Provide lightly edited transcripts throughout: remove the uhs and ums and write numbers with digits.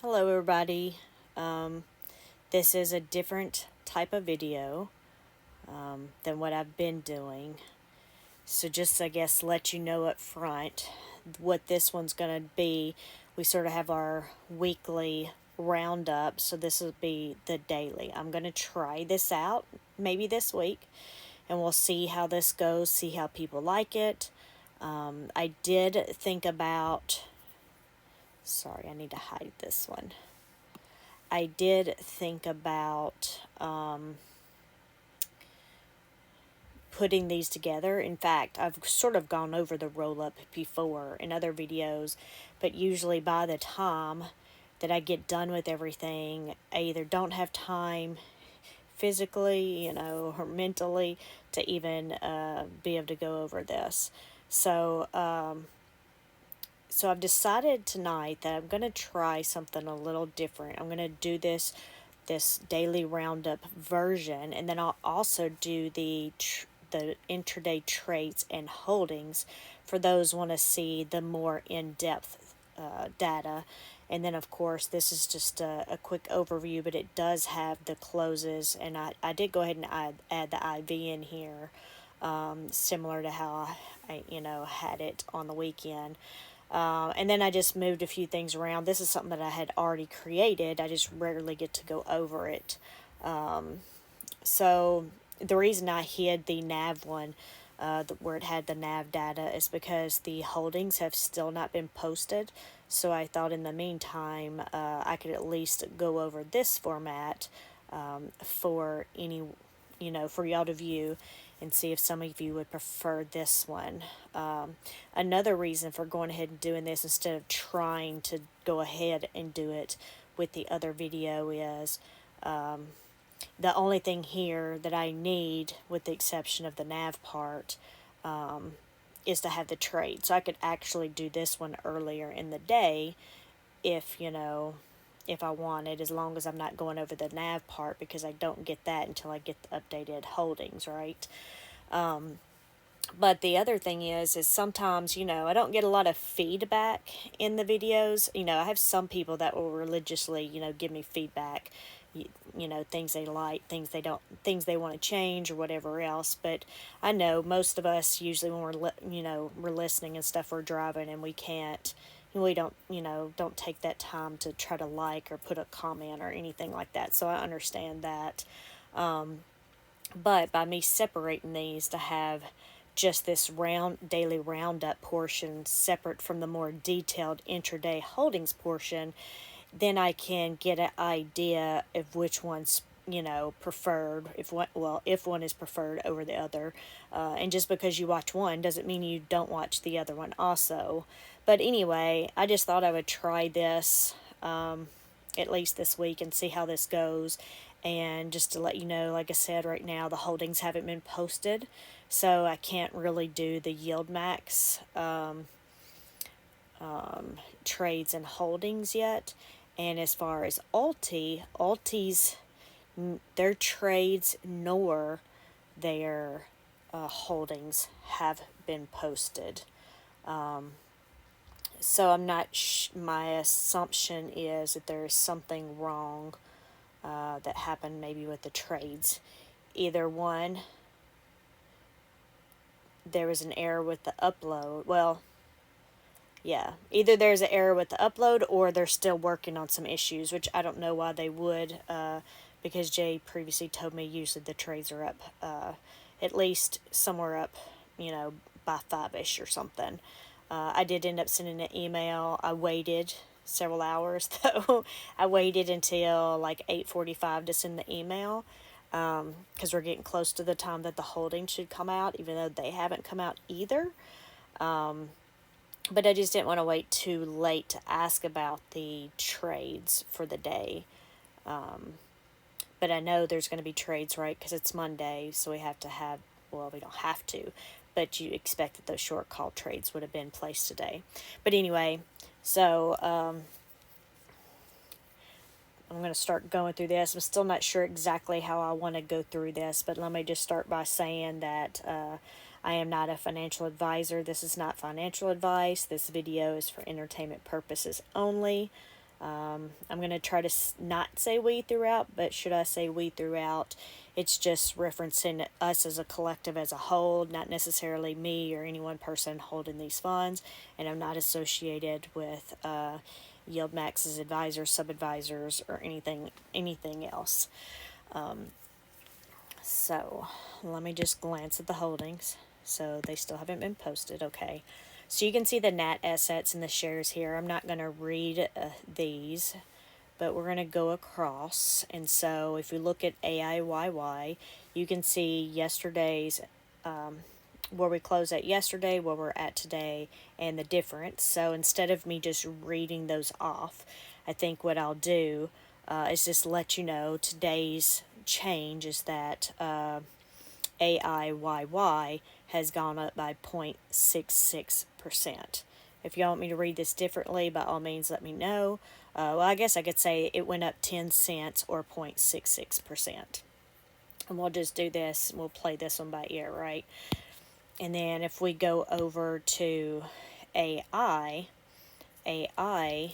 Hello everybody. This is a different type of video than what I've been doing. So just I guess let you know up front what this one's going to be. We sort of have our weekly roundup, so this will be the daily. I'm going to try this out maybe this week and we'll see how this goes, see how people like it. I did think about, sorry, I need to hide this one. I did think about putting these together. In fact, I've sort of gone over the roll up before in other videos, but usually by the time that I get done with everything, I either don't have time physically, or mentally to even be able to go over this. So I've decided tonight that I'm going to try something a little different. I'm going to do this daily roundup version, and then I'll also do the intraday trades and holdings for those want to see the more in-depth data. And then of course this is just a quick overview, but it does have the closes, and I did go ahead and add the IV in here, similar to how I had it on the weekend. And then I just moved a few things around. This is something that I had already created. I just rarely get to go over it. So the reason I hid the NAV one, where it had the NAV data, is because the holdings have still not been posted. So I thought in the meantime, I could at least go over this format for for y'all to view and see if some of you would prefer this one. Another reason for going ahead and doing this instead of trying to go ahead and do it with the other video is the only thing here that I need, with the exception of the nav part, is to have the trade. So I could actually do this one earlier in the day if if I wanted, as long as I'm not going over the nav part, because I don't get that until I get the updated holdings, right? But the other thing is sometimes, I don't get a lot of feedback in the videos. I have some people that will religiously, give me feedback, things they like, things they don't, things they want to change or whatever else. But I know most of us usually when we're listening and stuff, we're driving and we can't, we don't take that time to try to like or put a comment or anything like that. So I understand that. But by me separating these to have just this daily roundup portion separate from the more detailed intraday holdings portion, then I can get an idea of which one's preferred, if one is preferred over the other. And just because you watch one doesn't mean you don't watch the other one also. But anyway, I just thought I would try this at least this week and see how this goes. And just to let you know, like I said, right now the holdings haven't been posted, so I can't really do the Yieldmax trades and holdings yet. And as far as Alti's, their trades nor their holdings have been posted. So I'm not. My assumption is that there is something wrong that happened maybe with the trades. Either one, there was an error with the upload. Well, yeah, either there's an error with the upload or they're still working on some issues, which I don't know why they would, because Jay previously told me usually the trades are up at least somewhere up, by 5-ish or something. I did end up sending an email. I waited several hours, though. I waited until like 8:45 to send the email, because we're getting close to the time that the holding should come out, even though they haven't come out either. But I just didn't want to wait too late to ask about the trades for the day. But I know there's going to be trades, right? Because it's Monday, so we have to have, well, we don't have to, but you expect that those short call trades would have been placed today. But anyway, so I'm going to start going through this. I'm still not sure exactly how I want to go through this, but let me just start by saying that I am not a financial advisor. This is not financial advice. This video is for entertainment purposes only. I'm going to try to not say we throughout, but should I say we throughout, it's just referencing us as a collective as a whole, not necessarily me or any one person holding these funds, and I'm not associated with Yieldmax's advisors, sub-advisors, or anything else. So let me just glance at the holdings. So they still haven't been posted. Okay. So you can see the net assets and the shares here. I'm not going to read these, but we're going to go across. And so if we look at AIYY, you can see yesterday's, where we closed at yesterday, where we're at today, and the difference. So instead of me just reading those off, I think what I'll do is just let you know today's change is that AIYY has gone up by 0.66%. If y'all want me to read this differently, by all means let me know. Well, I guess I could say it went up 10 cents or 0.66%. And we'll just do this, and we'll play this one by ear, right? And then if we go over to AI, I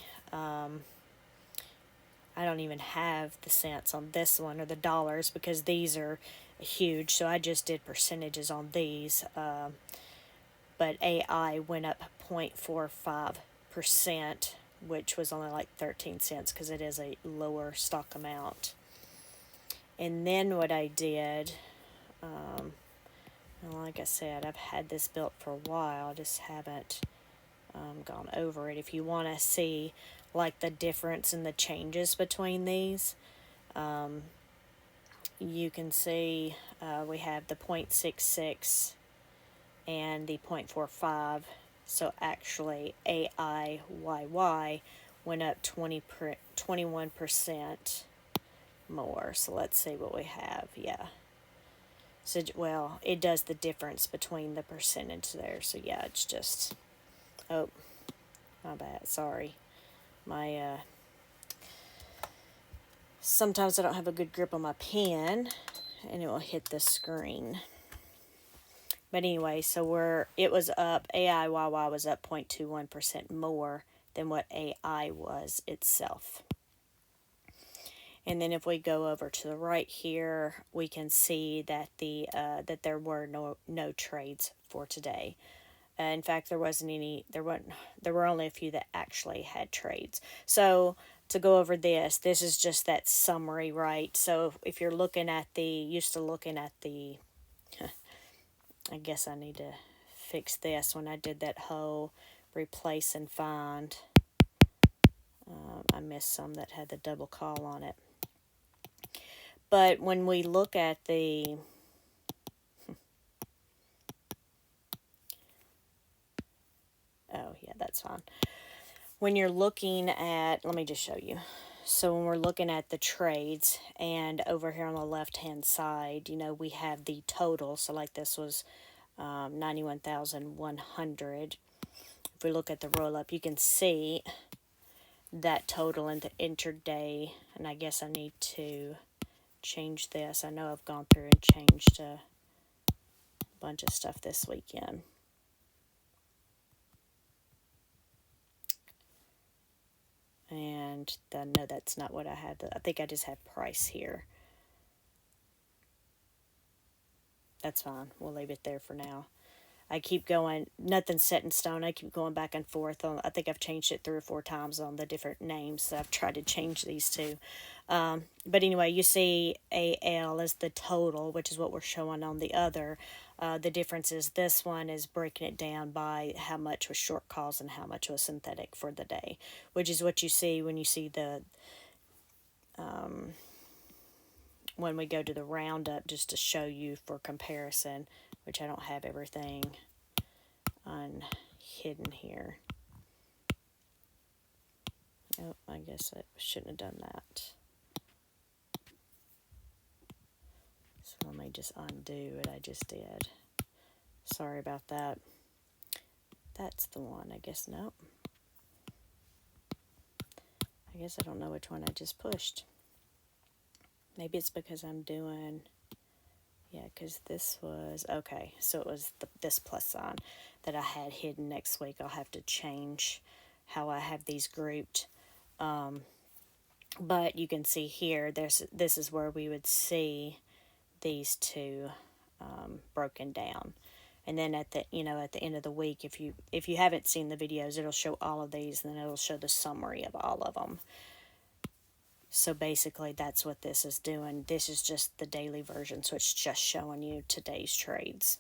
don't even have the cents on this one or the dollars because these are huge. So I just did percentages on these. But AI went up 0.45%, which was only like 13 cents because it is a lower stock amount. And then what I did, like I said, I've had this built for a while. I just haven't gone over it. If you want to see like the difference in the changes between these, you can see we have the 0.66 and the 0.45. So actually AIYY went up 21% more. So let's see what we have. Yeah. So, well, it does the difference between the percentage there. So yeah, it's just, oh, my bad. Sorry. My, sometimes I don't have a good grip on my pen and it will hit the screen. But anyway, so it was up, AIYY was up 0.21% more than what AI was itself. And then if we go over to the right here, we can see that that there were no trades for today. In fact, there were only a few that actually had trades. So to go over this is just that summary, right? So if you're looking at I guess I need to fix this when I did that whole replace and find. I missed some that had the double call on it. But when we look at the oh yeah, that's fine. When you're looking at, let me just show you. So when we're looking at the trades, and over here on the left hand side, we have the total. So like this was 91,100. If we look at the roll up, you can see that total in the intraday. And I guess I need to change this. I know I've gone through and changed a bunch of stuff this weekend. And no, that's not what I had. I think I just have price here. That's fine. We'll leave it there for now. I keep going. Nothing's set in stone. I keep going back and forth. I think I've changed it 3 or 4 times on the different names that I've tried to change these to. But anyway, you see AL is the total, which is what we're showing on the other. The difference is this one is breaking it down by how much was short calls and how much was synthetic for the day, which is what you see when you see the when we go to the Roundup, just to show you for comparison, which I don't have everything hidden here. Oh, I guess I shouldn't have done that. So let me just undo what I just did. Sorry about that. That's the one, I guess. Nope. I guess I don't know which one I just pushed. Maybe it's because I'm doing, yeah, because this was, okay, so it was this plus sign that I had hidden. Next week I'll have to change how I have these grouped. But you can see here, this is where we would see these two broken down. And then at the at the end of the week, if you haven't seen the videos, it'll show all of these, and then it'll show the summary of all of them. So basically, that's what this is doing. This is just the daily version, so it's just showing you today's trades.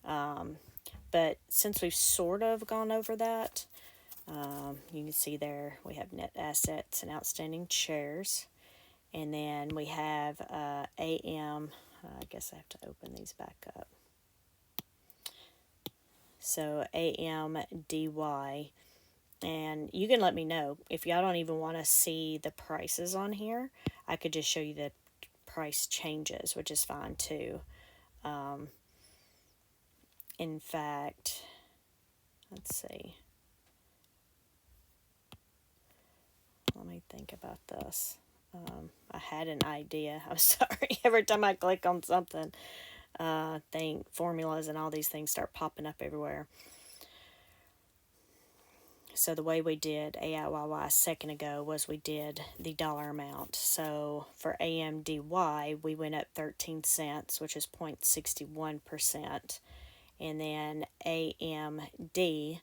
But since we've sort of gone over that, you can see there we have net assets and outstanding shares. And then we have AM. I guess I have to open these back up. So AMDY. And you can let me know if y'all don't even want to see the prices on here. I could just show you the price changes, which is fine too. In fact, let's see. Let me think about this. I had an idea. I'm sorry. Every time I click on something, formulas and all these things start popping up everywhere. So the way we did AIYY a second ago was we did the dollar amount. So for AMDY, we went up 13 cents, which is 0.61%. And then AMD,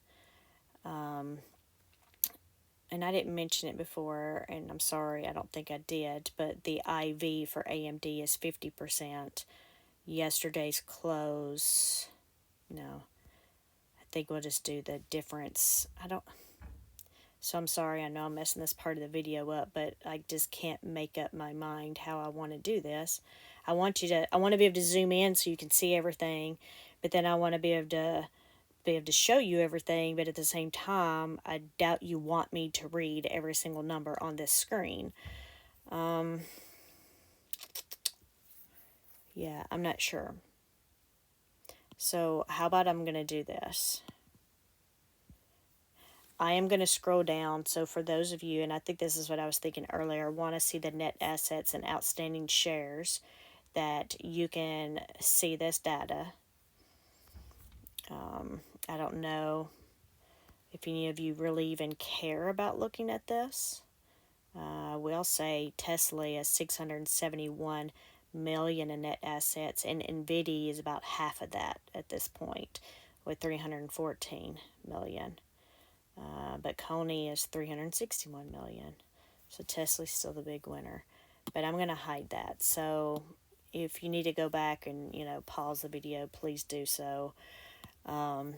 and I didn't mention it before, and I'm sorry, I don't think I did, but the IV for AMD is 50%. Yesterday's close, no, I think we'll just do the difference. So I'm sorry, I know I'm messing this part of the video up, but I just can't make up my mind how I want to do this. I want to be able to zoom in so you can see everything, but then I want to be able to show you everything, but at the same time, I doubt you want me to read every single number on this screen. Yeah, I'm not sure. So how about I'm going to do this? I am going to scroll down. So for those of you, and I think this is what I was thinking earlier, want to see the net assets and outstanding shares, that you can see this data. I don't know if any of you really even care about looking at this. We'll say Tesla is 671 million in net assets, and Nvidia is about half of that at this point with 314 million. But Coney is 361 million. So Tesla's still the big winner. But I'm going to hide that. So if you need to go back and, pause the video, please do so. I'm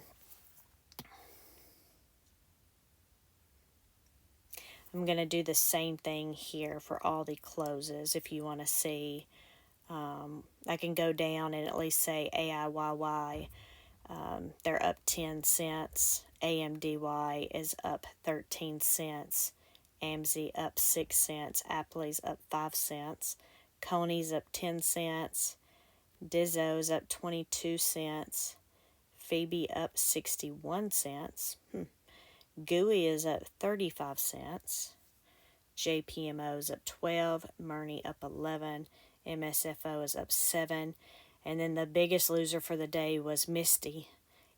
going to do the same thing here for all the closes if you want to see. I can go down and at least say AIYY. They're up 10 cents. AMDY is up 13 cents. AMZ up 6 cents. Appley's up 5 cents. Coney's up 10 cents. Dizzo's up 22 cents. Phoebe up 61 cents. Gooey is up 35 cents. JPMO is up 12. Murney up 11. MSFO is up 7. And then the biggest loser for the day was Misty.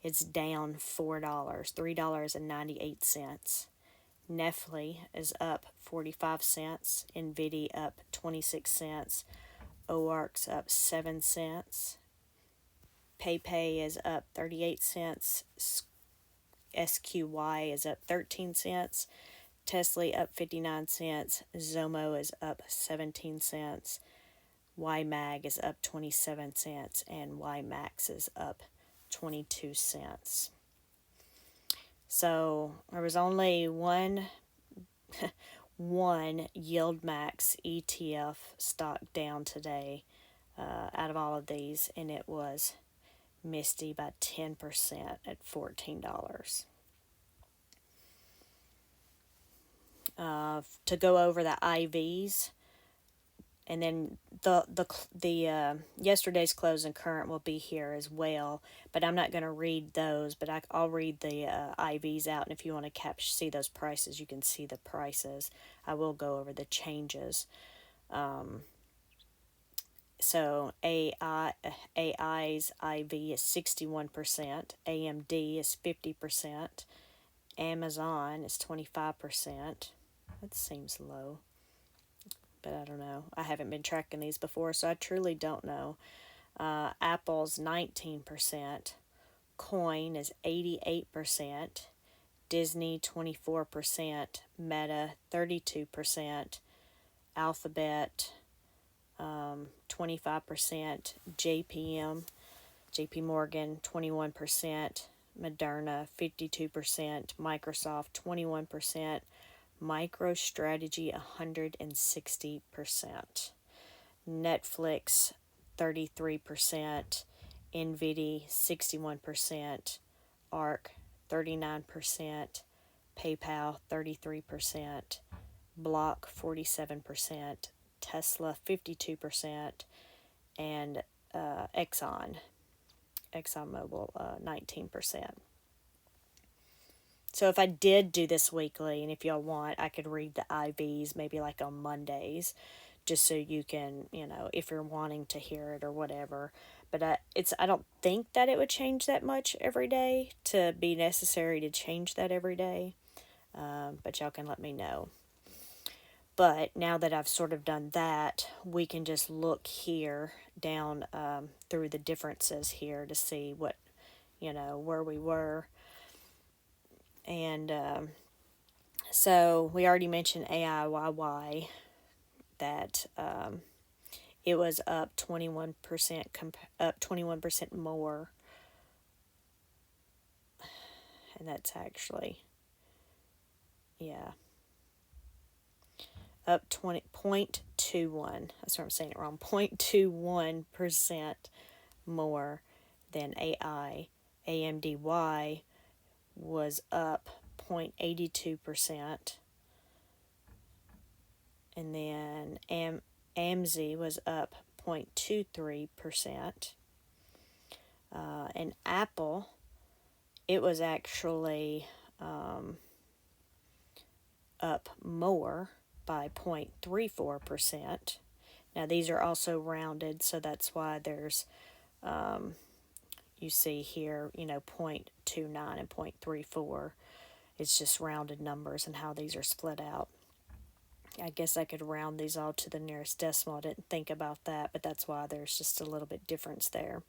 It's down $4, $3.98. Nestle is up 45 cents. Nvidia up 26 cents. OARC's up 7 cents. PayPay is up 38 cents. SQY is up 13 cents. Tesla up 59 cents. Zomo is up 17 cents. YMAG is up 27 cents, and YMAX is up 22 cents. So there was only one Yieldmax ETF stock down today out of all of these, and it was Misty by 10% at $14. To go over the IVs, and then the yesterday's close and current will be here as well, but I'm not going to read those, but I'll read the IVs out, and if you want to see those prices, you can see the prices. I will go over the changes. So AI's IV is 61%, AMD is 50%, Amazon is 25%, That seems low, but I don't know. I haven't been tracking these before, so I truly don't know. Apple's 19%. Coin is 88%. Disney 24%. Meta 32%. Alphabet 25%. JP Morgan 21%. Moderna 52%. Microsoft 21%. MicroStrategy 160%. Netflix 33%. Nvidia 61%. ARC 39%. PayPal 33%. Block 47%. Tesla 52%. And ExxonMobil 19%. So if I did do this weekly, and if y'all want, I could read the IVs maybe like on Mondays, just so you can, if you're wanting to hear it or whatever. But I don't think that it would change that much every day to be necessary to change that every day. But y'all can let me know. But now that I've sort of done that, we can just look here down through the differences here to see what, where we were. And so we already mentioned AIYY, that it was up 21%, up 21% more. And that's actually, yeah, up 0.21. That's where I'm saying it wrong. 0.21% more than AI. AMDY was up 0.82%. And then AMZ was up 0.23%. And Apple, it was actually up more by 0.34%. Now these are also rounded, so that's why there's, you see here, 0.29 and 0.34. It's just rounded numbers and how these are split out. I guess I could round these all to the nearest decimal. I didn't think about that, but that's why there's just a little bit difference there.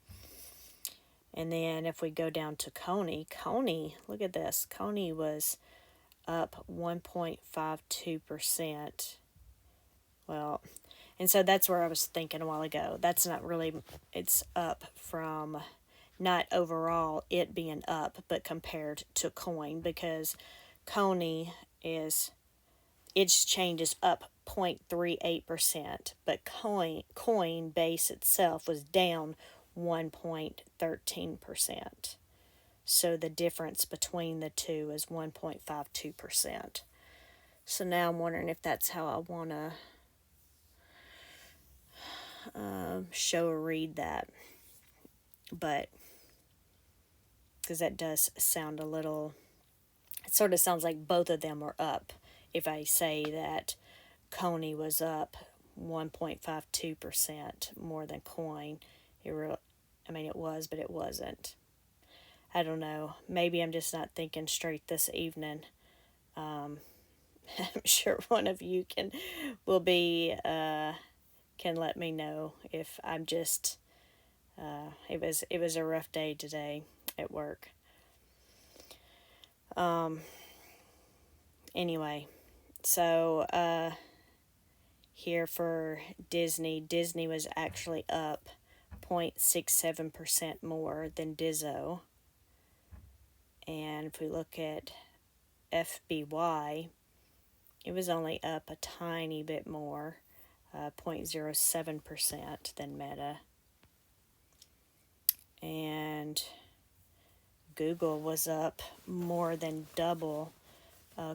And then if we go down to Coney, look at this. Coney was up 1.52%. Well, and so that's where I was thinking a while ago. That's not really, it's up from not overall it being up, but compared to coin, because Coney is, its change is up 0.38%, but Coinbase itself was down 1.13%. So the difference between the two is 1.52%. So now I'm wondering if that's how I want to show or read that. But because that does sound a little, it sort of sounds like both of them are up. If I say that Coney was up 1.52% more than Coin, it was, but it wasn't. I don't know. Maybe I'm just not thinking straight this evening. I'm sure one of you can let me know if I'm just. It was a rough day today at work. Anyway, so here for Disney was actually up 0.67% more than Dizzo. And if we look at FBY, it was only up a tiny bit more, 0.07% than Meta. And Google was up more than double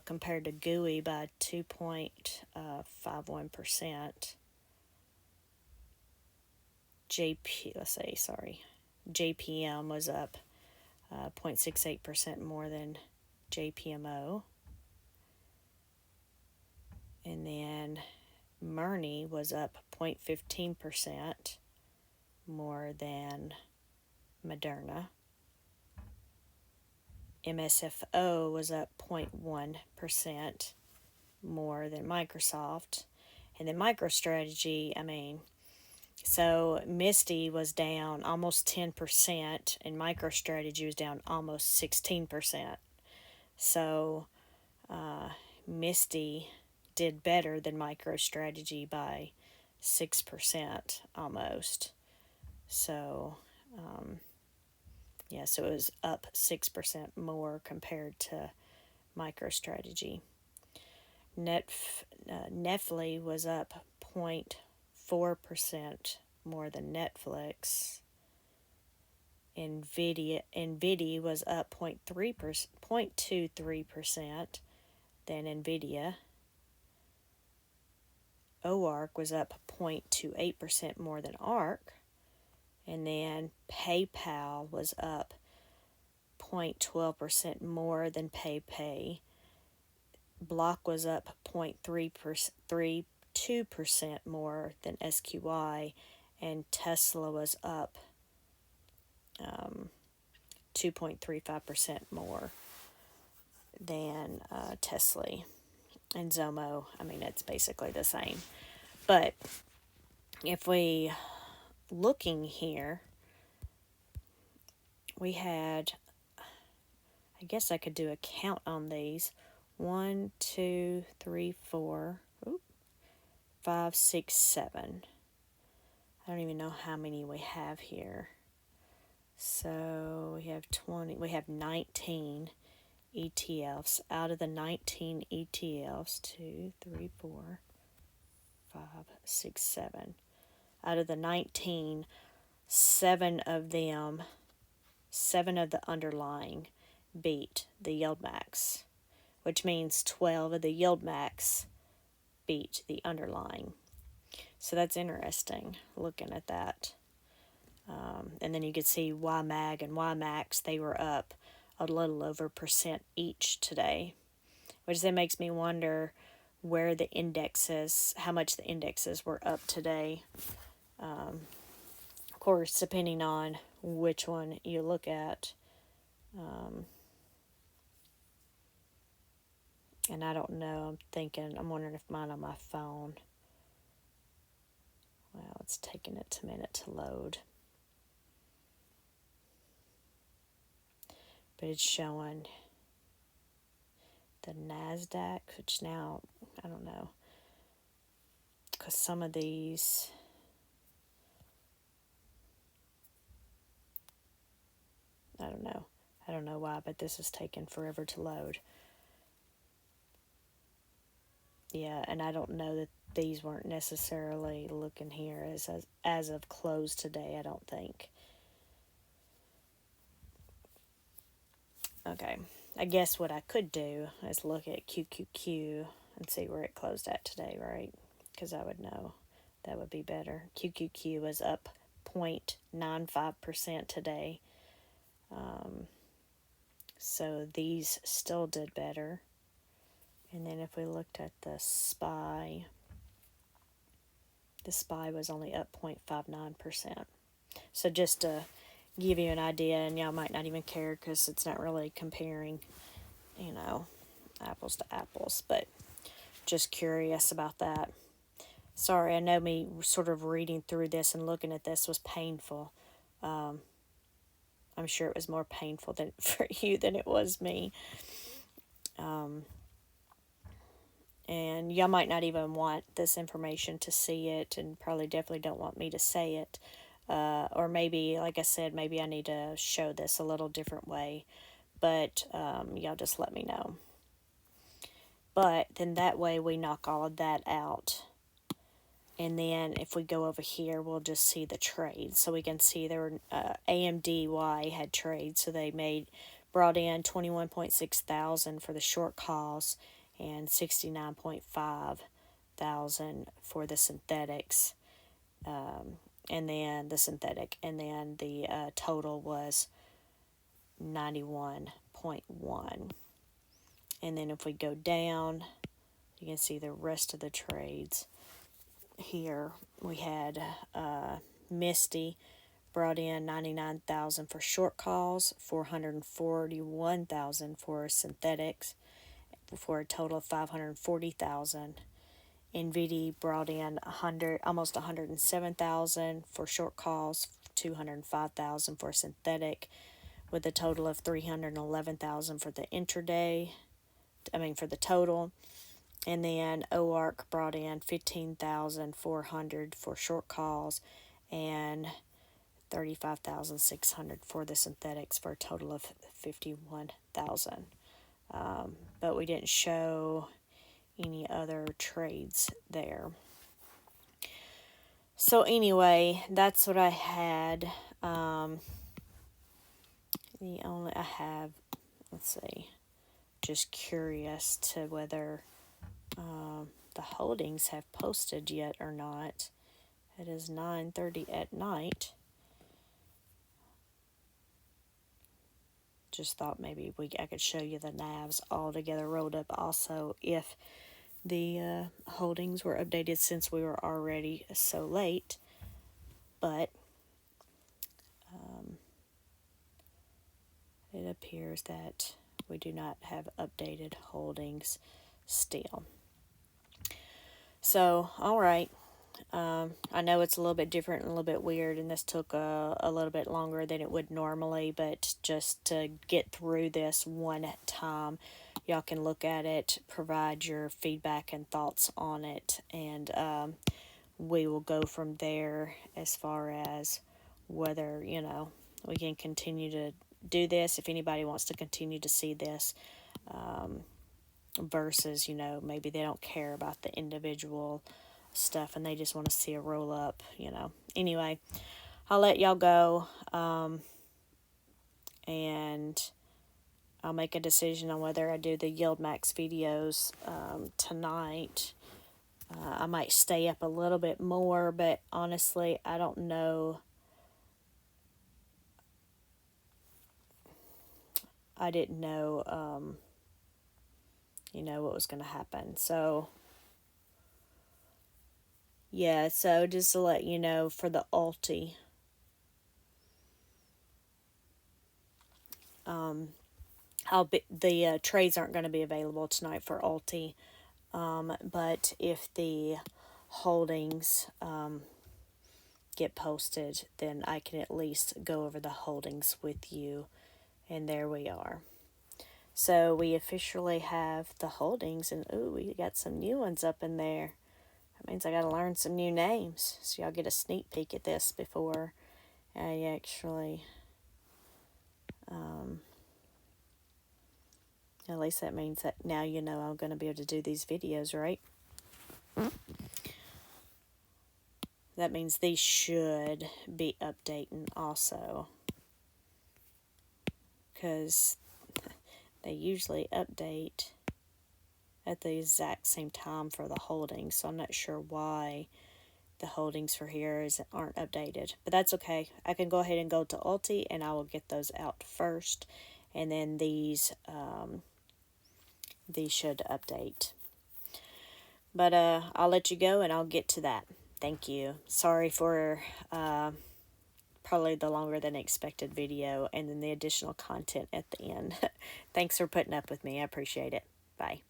compared to GUI by 2.51%. JPM was up 0.68% more than JPMO. And then Murni was up 0.15% more than Moderna. MSFO was up 0.1% more than Microsoft. And then MicroStrategy, so Misty was down almost 10%, and MicroStrategy was down almost 16%. So Misty did better than MicroStrategy by 6% almost. So, yeah, so it was up 6% more compared to MicroStrategy. Netflix was up 0.4% more than Netflix. Nvidia was up 0.23% than Nvidia. OARC was up 0.28% more than ARC. And then PayPal was up 0.12% more than PayPay. Block was up 0.32% more than SQY, and Tesla was up 2.35% more than Tesla. And Zomo, it's basically the same. But if we looking here, we had, I guess I could do a count on these. 1, 2, 3, 4, 5, 6, 7. I don't even know how many we have here. So we have 20, we have 19 ETFs. Out of the 19 ETFs, 2, 3, 4, 5, 6, 7. Out of the 19, 7 of them, 7 of the underlying beat the Yieldmax, which means 12 of the Yieldmax beat the underlying. So that's interesting looking at that. And then you could see YMAG and YMAX, they were up a little over % each today, which then makes me wonder where the indexes, how much the indexes were up today. Of course, depending on which one you look at. And I don't know, I'm wondering if mine on my phone. Well, it's taking it a minute to load. But it's showing the NASDAQ, which now, I don't know, because some of these, I don't know why, but this is taking forever to load. Yeah, and I don't know that these weren't necessarily looking here as of close today, I don't think. Okay, I guess what I could do is look at QQQ and see where it closed at today, right? Because I would know. That would be better. QQQ was up 0.95% today. So these still did better. And then if we looked at the SPY was only up 0.59%. So just to give you an idea, and y'all might not even care because it's not really comparing, apples to apples, but just curious about that. Sorry, I know me sort of reading through this and looking at this was painful. I'm sure it was more painful for you than it was me. And y'all might not even want this information to see it, and probably definitely don't want me to say it. Or maybe, like I said, maybe I need to show this a little different way. But y'all just let me know. But then that way we knock all of that out. And then if we go over here, we'll just see the trades. So we can see there were AMDY had trades. So they brought in 21.6 thousand for the short calls and 69.5 thousand for the synthetics. And then the synthetic. And then the total was 91.1. And then if we go down, you can see the rest of the trades. Here we had Misty brought in 99,000 for short calls, 441,000 for synthetics, for a total of 540,000. NVD brought in almost 107,000 for short calls, 205,000 for synthetic, with a total of 311,000 for the intraday. For the total. And then OARC brought in 15,400 for short calls and 35,600 for the synthetics, for a total of 51,000. But we didn't show any other trades there. So anyway, that's what I had. Let's see, just curious to whether the holdings have posted yet or not. It is 9:30 at night. Just thought maybe I could show you the NAVs all together rolled up also, if the holdings were updated, since we were already so late. But it appears that we do not have updated holdings still. So, all right. I know it's a little bit different and a little bit weird, and this took a little bit longer than it would normally, but just to get through this one time, y'all can look at it, provide your feedback and thoughts on it, and we will go from there as far as whether, we can continue to do this, if anybody wants to continue to see this, versus, maybe they don't care about the individual stuff and they just want to see a roll up, Anyway, I'll let y'all go, and I'll make a decision on whether I do the Yieldmax videos tonight. I might stay up a little bit more, but honestly, I don't know. I didn't know, what was going to happen. So, yeah, so just to let you know, for the ulti, the trades aren't going to be available tonight for ulti, but if the holdings get posted, then I can at least go over the holdings with you, and there we are. So we officially have the holdings, and we got some new ones up in there. That means I got to learn some new names, so y'all get a sneak peek at this before I actually, at least that means that now I'm going to be able to do these videos, right? That means these should be updating also, because they usually update at the exact same time for the holdings, so I'm not sure why the holdings for here aren't updated, but that's okay. I can go ahead and go to ulti, and I will get those out first, and then these should update. But I'll let you go, and I'll get to that. Thank you. Sorry for probably the longer than expected video, and then the additional content at the end. Thanks for putting up with me. I appreciate it. Bye.